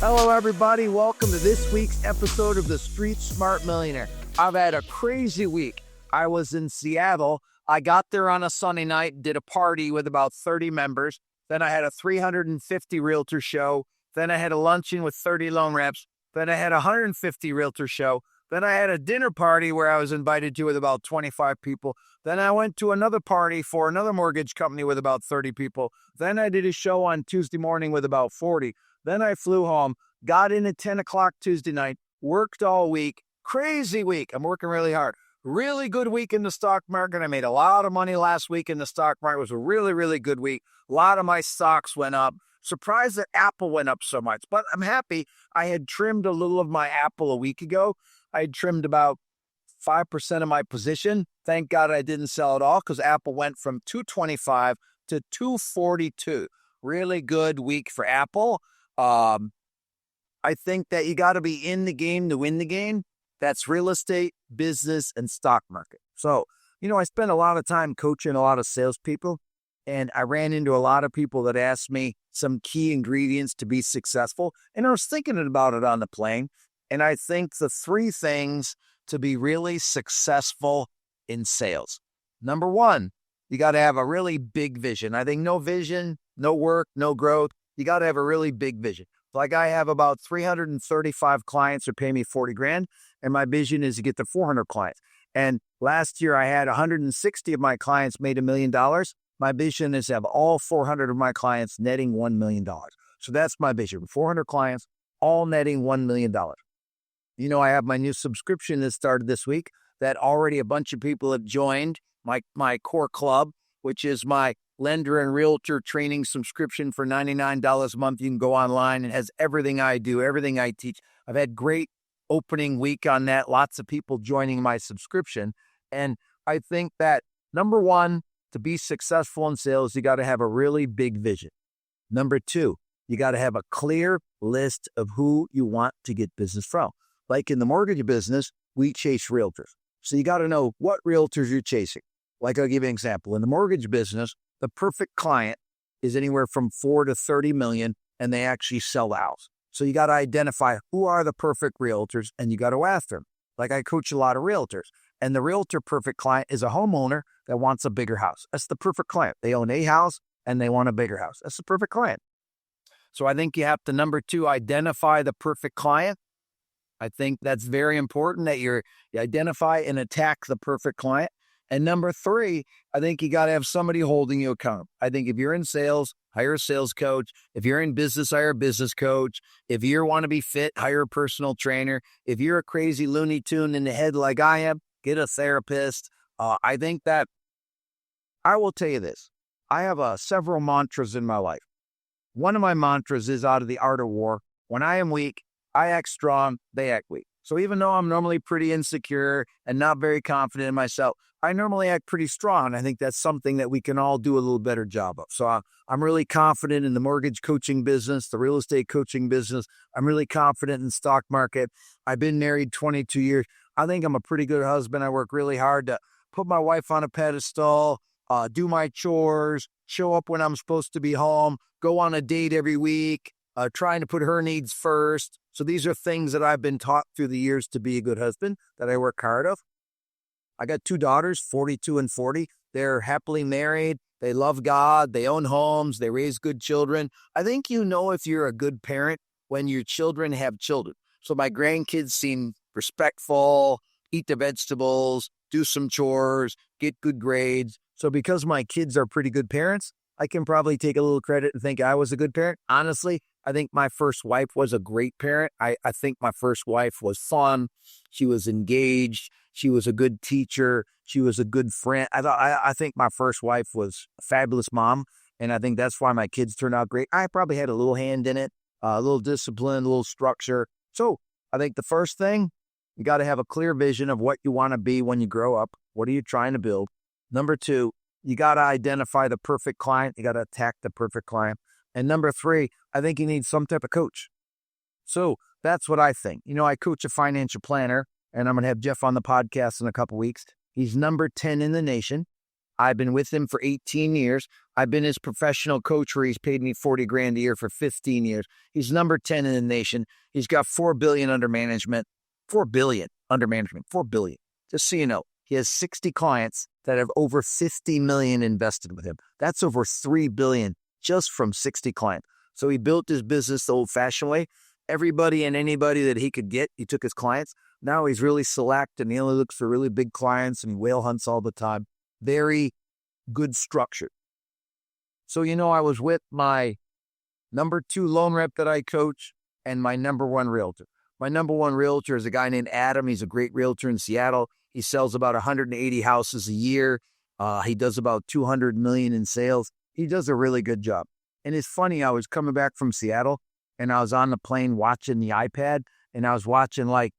Hello, everybody. Welcome to this week's episode of the Street Smart Millionaire. I've had a crazy week. I was in Seattle. I got there on a Sunday night, did a party with about 30 members. Then I had a 350 realtor show. Then I had a luncheon with 30 loan reps. Then I had a 150 realtor show. Then I had a dinner party where I was invited to with about 25 people. Then I went to another party for another mortgage company with about 30 people. Then I did a show on Tuesday morning with about 40. Then I flew home, got in at 10 o'clock Tuesday night, worked all week. Crazy week. I'm working really hard. Really good week in the stock market. I made a lot of money last week in the stock market. It was a really, really good week. A lot of my stocks went up. Surprised that Apple went up so much, but I'm happy. I had trimmed a little of my Apple a week ago. I had trimmed about 5% of my position. Thank God I didn't sell it all because Apple went from 225 to 242. Really good week for Apple. I think that you got to be in the game to win the game. That's real estate, business, and stock market. So, I spent a lot of time coaching a lot of salespeople, and I ran into a lot of people that asked me some key ingredients to be successful. And I was thinking about it on the plane. And I think the three things to be really successful in sales. Number one, you got to have a really big vision. I think no vision, no work, no growth. You got to have a really big vision. Like I have about 335 clients who pay me 40 grand, and my vision is to get to 400 clients. And last year I had 160 of my clients made $1 million. My vision is to have all 400 of my clients netting $1 million. So that's my vision. 400 clients, all netting $1 million. I have my new subscription that started this week that already a bunch of people have joined my core club, which is my lender and realtor training subscription for $99 a month. You can go online and it has everything I do, everything I teach. I've had great opening week on that. Lots of people joining my subscription. And I think that number one, to be successful in sales, you got to have a really big vision. Number two, you got to have a clear list of who you want to get business from. Like in the mortgage business, we chase realtors. So you got to know what realtors you're chasing. Like I'll give you an example. In the mortgage business, the perfect client is anywhere from 4 to 30 million, and they actually sell the house. So you got to identify who are the perfect realtors, and you got to ask them. Like I coach a lot of realtors, and the realtor perfect client is a homeowner that wants a bigger house. That's the perfect client. They own a house and they want a bigger house. That's the perfect client. So I think you have to, number two, identify the perfect client. I think that's very important that you identify and attack the perfect client. And number three, I think you got to have somebody holding you accountable. I think if you're in sales, hire a sales coach. If you're in business, hire a business coach. If you want to be fit, hire a personal trainer. If you're a crazy Looney Tune in the head like I am, get a therapist. I think that I will tell you this. I have several mantras in my life. One of my mantras is out of The Art of War. When I am weak, I act strong, they act weak. So even though I'm normally pretty insecure and not very confident in myself, I normally act pretty strong. I think that's something that we can all do a little better job of. So I'm really confident in the mortgage coaching business, the real estate coaching business. I'm really confident in the stock market. I've been married 22 years. I think I'm a pretty good husband. I work really hard to put my wife on a pedestal, do my chores, show up when I'm supposed to be home, go on a date every week, trying to put her needs first. So these are things that I've been taught through the years to be a good husband that I work hard of. I got 2 daughters, 42 and 40. They're happily married. They love God. They own homes. They raise good children. I think if you're a good parent when your children have children. So my grandkids seem respectful, eat the vegetables, do some chores, get good grades. So because my kids are pretty good parents, I can probably take a little credit and think I was a good parent. Honestly, I think my first wife was a great parent. I think my first wife was fun. She was engaged. She was a good teacher. She was a good friend. I think my first wife was a fabulous mom, and I think that's why my kids turned out great. I probably had a little hand in it, a little discipline, a little structure. So I think the first thing, you got to have a clear vision of what you want to be when you grow up. What are you trying to build? Number two, you got to identify the perfect client. You got to attack the perfect client. And number three, I think you need some type of coach. So that's what I think. I coach a financial planner, and I'm going to have Jeff on the podcast in a couple weeks. He's number 10 in the nation. I've been with him for 18 years. I've been his professional coach where he's paid me 40 grand a year for 15 years. He's number 10 in the nation. He's got 4 billion under management. 4 billion under management. 4 billion. Just so you know, he has 60 clients that have over 50 million invested with him. That's over 3 billion just from 60 clients. So he built his business the old-fashioned way. Everybody and anybody that he could get, he took his clients. Now he's really select and he only looks for really big clients and whale hunts all the time. Very good structure. So, I was with my number 2 loan rep that I coach and my number 1 realtor. My number 1 realtor is a guy named Adam. He's a great realtor in Seattle. He sells about 180 houses a year. He does about 200 million in sales. He does a really good job. And it's funny, I was coming back from Seattle and I was on the plane watching the iPad and I was watching like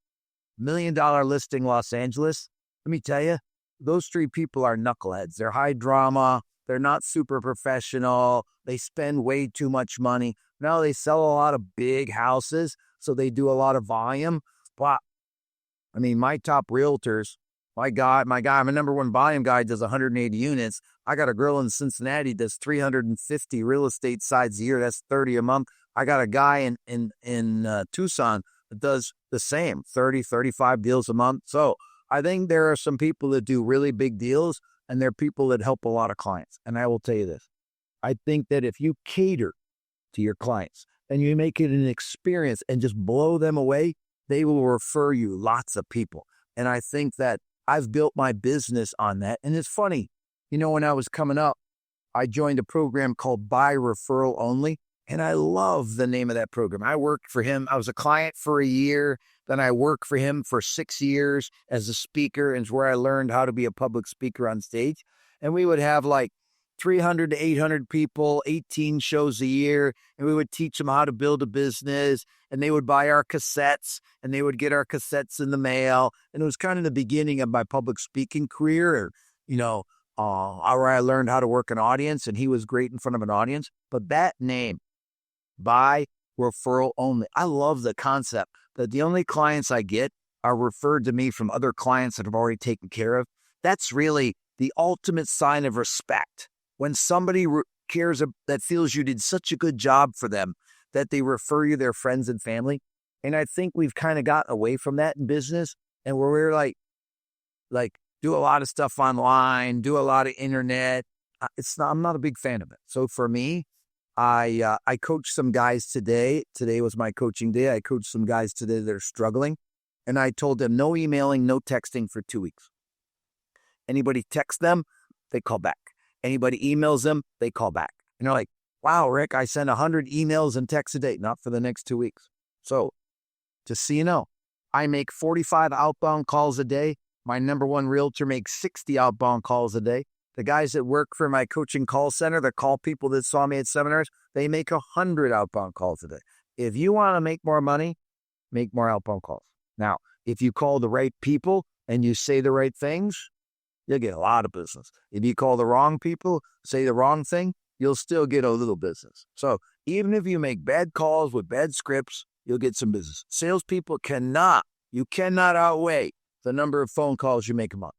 $1 million listing Los Angeles. Let me tell you, those 3 people are knuckleheads. They're high drama. They're not super professional. They spend way too much money. Now they sell a lot of big houses, so they do a lot of volume. But my top realtors, my number 1 volume guy does 180 units. I got a girl in Cincinnati does 350 real estate sides a year. That's 30 a month. I got a guy in Tucson that does the same, 30, 35 deals a month. So I think there are some people that do really big deals, and there are people that help a lot of clients. And I will tell you this. I think that if you cater to your clients and you make it an experience and just blow them away, they will refer you lots of people. And I think that I've built my business on that. And it's funny, when I was coming up, I joined a program called By Referral Only. And I love the name of that program. I worked for him. I was a client for a year. Then I worked for him for 6 years as a speaker, and it's where I learned how to be a public speaker on stage. And we would have like 300 to 800 people, 18 shows a year, and we would teach them how to build a business, and they would buy our cassettes, and they would get our cassettes in the mail. And it was kind of the beginning of my public speaking career, where I learned how to work an audience, and he was great in front of an audience. But that name, By Referral Only, I love the concept that the only clients I get are referred to me from other clients that I've already taken care of. That's really the ultimate sign of respect. When somebody cares, that feels you did such a good job for them, that they refer you their friends and family. And I think we've kind of gotten away from that in business, and where we're like do a lot of stuff online, do a lot of internet. I'm not a big fan of it. So for me, I coached some guys today. Today was my coaching day. I coached some guys today that are struggling. And I told them no emailing, no texting for 2 weeks. Anybody texts them, they call back. Anybody emails them, they call back. And they're like, wow, Rick, I send 100 emails and texts a day. Not for the next 2 weeks. So just so you know, I make 45 outbound calls a day. My number 1 realtor makes 60 outbound calls a day. The guys that work for my coaching call center that call people that saw me at seminars, they make 100 outbound calls a day. If you want to make more money, make more outbound calls. Now, if you call the right people and you say the right things, you'll get a lot of business. If you call the wrong people, say the wrong thing, you'll still get a little business. So even if you make bad calls with bad scripts, you'll get some business. Salespeople cannot outweigh the number of phone calls you make a month.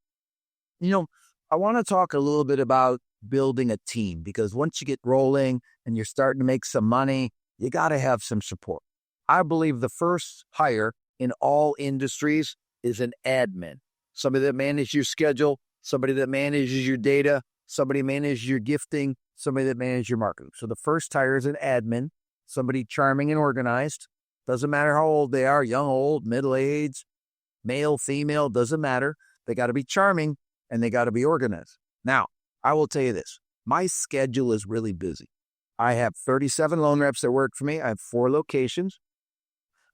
I want to talk a little bit about building a team, because once you get rolling and you're starting to make some money, you got to have some support. I believe the first hire in all industries is an admin, somebody that manages your schedule, somebody that manages your data, somebody manages your gifting, somebody that manages your marketing. So the first hire is an admin, somebody charming and organized. Doesn't matter how old they are, young, old, middle-aged, male, female, doesn't matter. They got to be charming and they got to be organized. Now, I will tell you this. My schedule is really busy. I have 37 loan reps that work for me. I have 4 locations.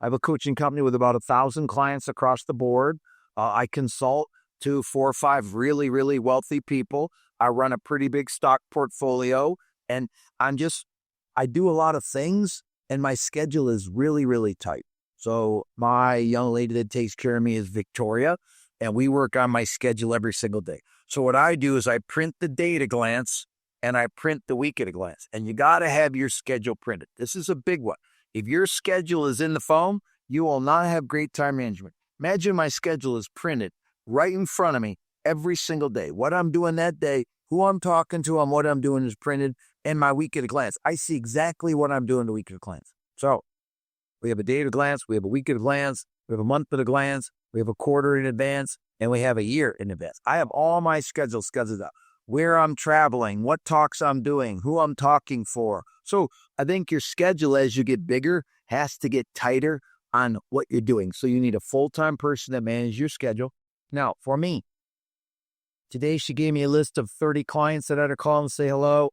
I have a coaching company with about 1,000 clients across the board. I consult to 4 or 5 really, really wealthy people. I run a pretty big stock portfolio, and I do a lot of things, and my schedule is really, really tight. So my young lady that takes care of me is Victoria, and we work on my schedule every single day. So what I do is I print the day at a glance and I print the week at a glance. And you got to have your schedule printed. This is a big one. If your schedule is in the phone, you will not have great time management. Imagine my schedule is printed right in front of me every single day. What I'm doing that day Who I'm talking to and what I'm doing is printed, and my week at a glance. I see exactly what I'm doing the week at a glance. So we have a day at a glance, we have a week at a glance, we have a month at a glance, we have a quarter in advance, and we have a year in advance. I have all my schedules scheduled out. Where I'm traveling, what talks I'm doing, who I'm talking for. So I think your schedule as you get bigger has to get tighter on what you're doing. So you need a full-time person that manages your schedule. Now, for me, today she gave me a list of 30 clients that I had to call and say hello.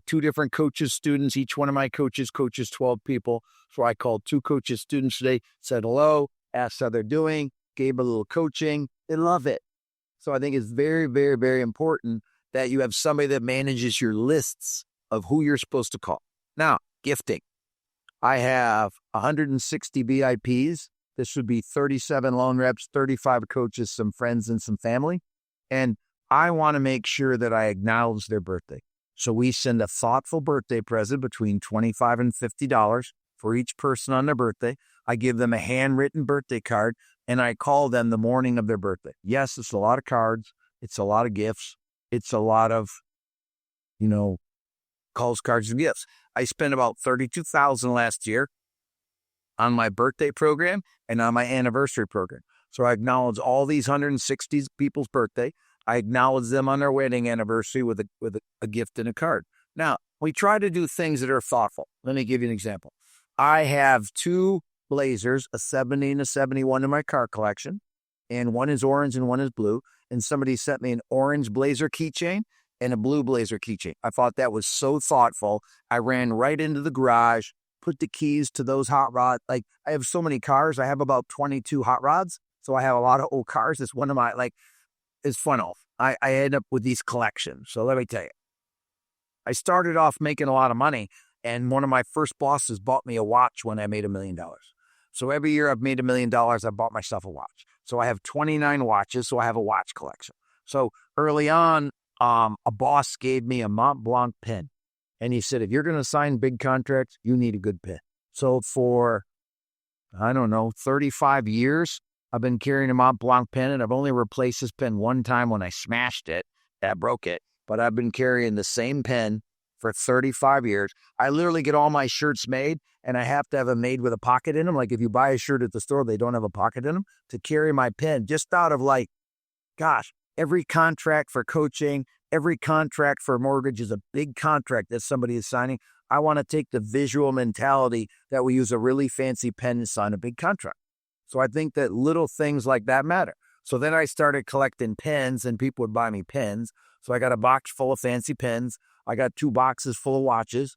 2 different coaches, students. Each one of my coaches coaches 12 people. So I called 2 coaches, students today, said hello, asked how they're doing, gave a little coaching. They love it. So I think it's very, very, very important that you have somebody that manages your lists of who you're supposed to call. Now, gifting. I have 160 VIPs. This would be 37 loan reps, 35 coaches, some friends, and some family. And I want to make sure that I acknowledge their birthday. So we send a thoughtful birthday present between $25 and $50 for each person on their birthday. I give them a handwritten birthday card, and I call them the morning of their birthday. Yes, it's a lot of cards. It's a lot of gifts. It's a lot of, calls, cards, and gifts. I spent about $32,000 last year on my birthday program and on my anniversary program. So I acknowledge all these 160 people's birthday. I acknowledge them on their wedding anniversary with a gift and a card. Now, we try to do things that are thoughtful. Let me give you an example. I have 2 Blazers, a 70 and a 71 in my car collection, and one is orange and one is blue. And somebody sent me an orange Blazer keychain and a blue Blazer keychain. I thought that was so thoughtful. I ran right into the garage, put the keys to those hot rods. Like, I have so many cars. I have about 22 hot rods. So I have a lot of old cars. It's one of my, it's fun off. I end up with these collections. So let me tell you, I started off making a lot of money, and one of my first bosses bought me a watch when I made $1 million. So every year I've made $1 million, I bought myself a watch. So I have 29 watches, so I have a watch collection. So early on, a boss gave me a Mont Blanc pen, and he said, if you're going to sign big contracts, you need a good pen. So for, 35 years, I've been carrying a Mont Blanc pen, and I've only replaced this pen one time when I smashed it. That broke it. But I've been carrying the same pen for 35 years. I literally get all my shirts made, and I have to have them made with a pocket in them. Like, if you buy a shirt at the store, they don't have a pocket in them to carry my pen, just out of every contract for coaching, every contract for mortgage is a big contract that somebody is signing. I want to take the visual mentality that we use a really fancy pen to sign a big contract. So I think that little things like that matter. So then I started collecting pens, and people would buy me pens. So I got a box full of fancy pens. I got 2 boxes full of watches.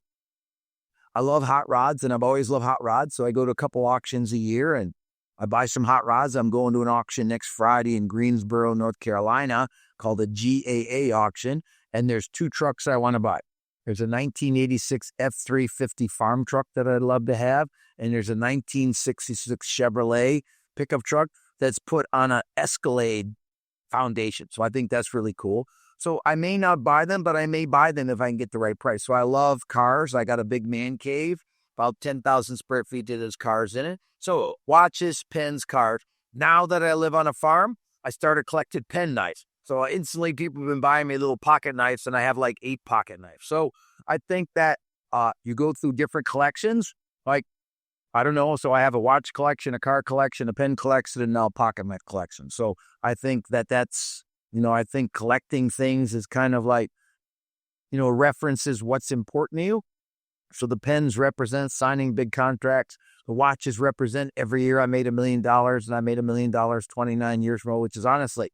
I love hot rods, and I've always loved hot rods. So I go to a couple auctions a year, and I buy some hot rods. I'm going to an auction next Friday in Greensboro, North Carolina, called the GAA auction. And there's 2 trucks I want to buy. There's a 1986 F-350 farm truck that I'd love to have. And there's a 1966 Chevrolet pickup truck that's put on an Escalade foundation. So I think that's really cool. So I may not buy them, but I may buy them if I can get the right price. So I love cars. I got a big man cave, about 10,000 square feet that has cars in it. So watches, pens, cars. Now that I live on a farm, I started collecting pen knives. So instantly people have been buying me little pocket knives, and I have 8 pocket knives. So I think that you go through different collections. So I have a watch collection, a car collection, a pen collection, and now a pocket knife collection. So I think that's, I think collecting things is kind of references what's important to you. So the pens represent signing big contracts. The watches represent every year I made $1 million, and I made $1 million 29 years ago, which is honestly,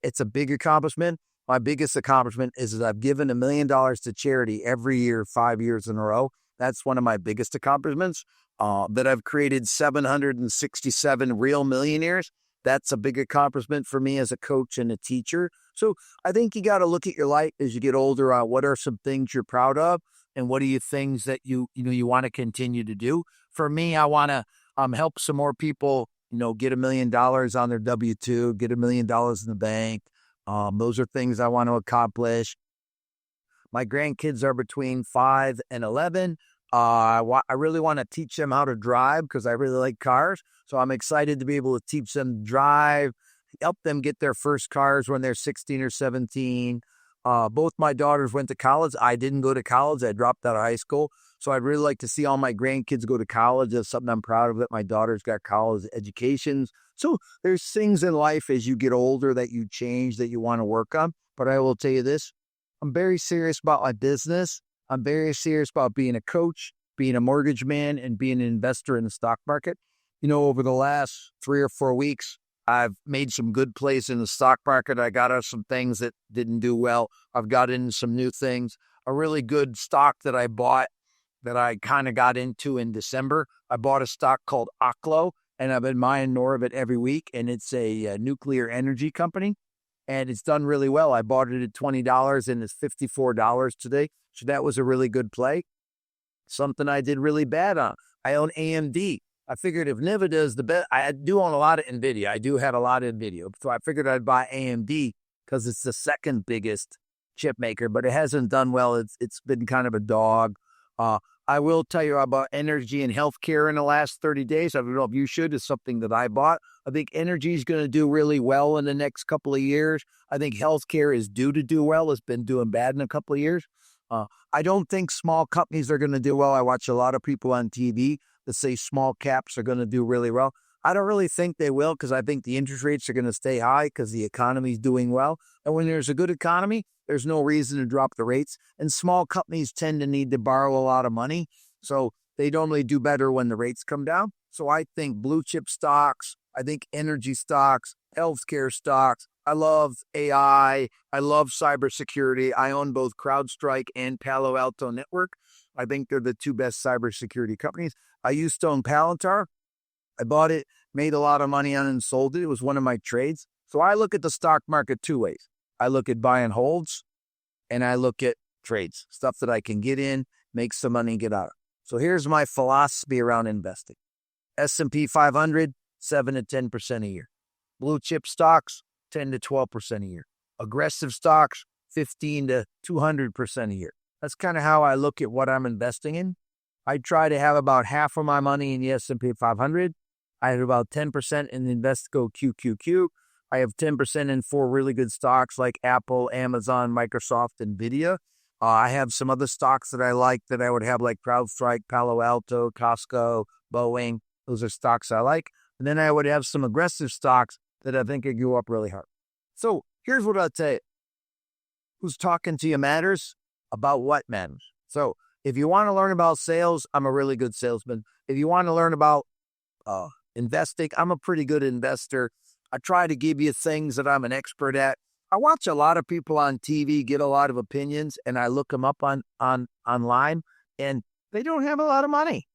it's a big accomplishment. My biggest accomplishment is that I've given $1 million to charity every year, 5 years in a row. That's one of my biggest accomplishments. That I've created 767 real millionaires. That's a big accomplishment for me as a coach and a teacher. So I think you got to look at your life as you get older. What are some things you're proud of, and what are you things that you want to continue to do? For me, I want to help some more people, get $1 million on their W-2, get $1 million in the bank. Those are things I want to accomplish. My grandkids are between 5 and 11. I really want to teach them how to drive because I really like cars. So I'm excited to be able to teach them to drive, help them get their first cars when they're 16 or 17. Both my daughters went to college. I didn't go to college. I dropped out of high school. So I'd really like to see all my grandkids go to college. That's something I'm proud of, that my daughters got college educations. So there's things in life as you get older that you change, that you want to work on. But I will tell you this, I'm very serious about my business. I'm very serious about being a coach, being a mortgage man, and being an investor in the stock market. Over the last 3 or 4 weeks, I've made some good plays in the stock market. I got out some things that didn't do well. I've got into some new things. A really good stock that I bought, that I kind of got into in December. I bought a stock called Oklo, and I've been buying more of it every week. And it's a nuclear energy company, and it's done really well. I bought it at $20 and it's $54 today. So that was a really good play. Something I did really bad on. I own AMD. I figured if NVIDIA is the best, I do own a lot of NVIDIA. I do have a lot of NVIDIA. So I figured I'd buy AMD because it's the second biggest chip maker, but it hasn't done well. It's been kind of a dog. I will tell you about energy and healthcare in the last 30 days. I don't know if you should. It's something that I bought. I think energy is going to do really well in the next couple of years. I think healthcare is due to do well. It's been doing bad in a couple of years. I don't think small companies are going to do well. I watch a lot of people on TV that say small caps are going to do really well. I don't really think they will, because I think the interest rates are going to stay high because the economy is doing well. And when there's a good economy, there's no reason to drop the rates. And small companies tend to need to borrow a lot of money. So they normally do better when the rates come down. So I think blue chip stocks, I think energy stocks, healthcare stocks. I love AI. I love cybersecurity. I own both CrowdStrike and Palo Alto Network. I think they're the two best cybersecurity companies. I used to own Palantir. I bought it, made a lot of money on it, and sold it. It was one of my trades. So I look at the stock market two ways. I look at buy and holds, and I look at trades, stuff that I can get in, make some money, and get out of. So here's my philosophy around investing. S&P 500, 7 to 10% a year. Blue chip stocks, 10 to 12% a year. Aggressive stocks, 15 to 200% a year. That's kind of how I look at what I'm investing in. I try to have about half of my money in the S&P 500. I have about 10% in the Invesco QQQ. I have 10% in 4 really good stocks like Apple, Amazon, Microsoft, NVIDIA. I have some other stocks that I like that I would have, like CrowdStrike, Palo Alto, Costco, Boeing. Those are stocks I like. And then I would have some aggressive stocks that I think could go up really hard. So here's what I'll tell you. Who's talking to you matters about what matters. So if you want to learn about sales, I'm a really good salesman. If you want to learn about investing, I'm a pretty good investor. I try to give you things that I'm an expert at. I watch a lot of people on TV get a lot of opinions, and I look them up online, and they don't have a lot of money.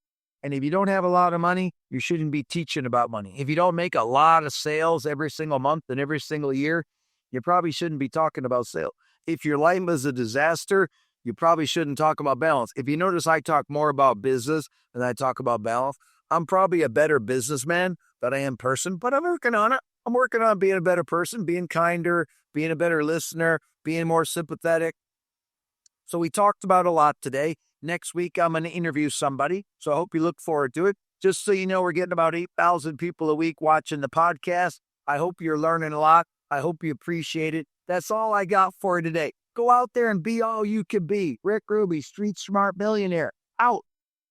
And if you don't have a lot of money, you shouldn't be teaching about money. If you don't make a lot of sales every single month and every single year, you probably shouldn't be talking about sales. If your life is a disaster, you probably shouldn't talk about balance. If you notice, I talk more about business than I talk about balance. I'm probably a better businessman than I am person, but I'm working on it. I'm working on being a better person, being kinder, being a better listener, being more sympathetic. So we talked about a lot today. Next week, I'm going to interview somebody. So I hope you look forward to it. Just so you know, we're getting about 8,000 people a week watching the podcast. I hope you're learning a lot. I hope you appreciate it. That's all I got for you today. Go out there and be all you can be. Rick Ruby, Street Smart Millionaire, out.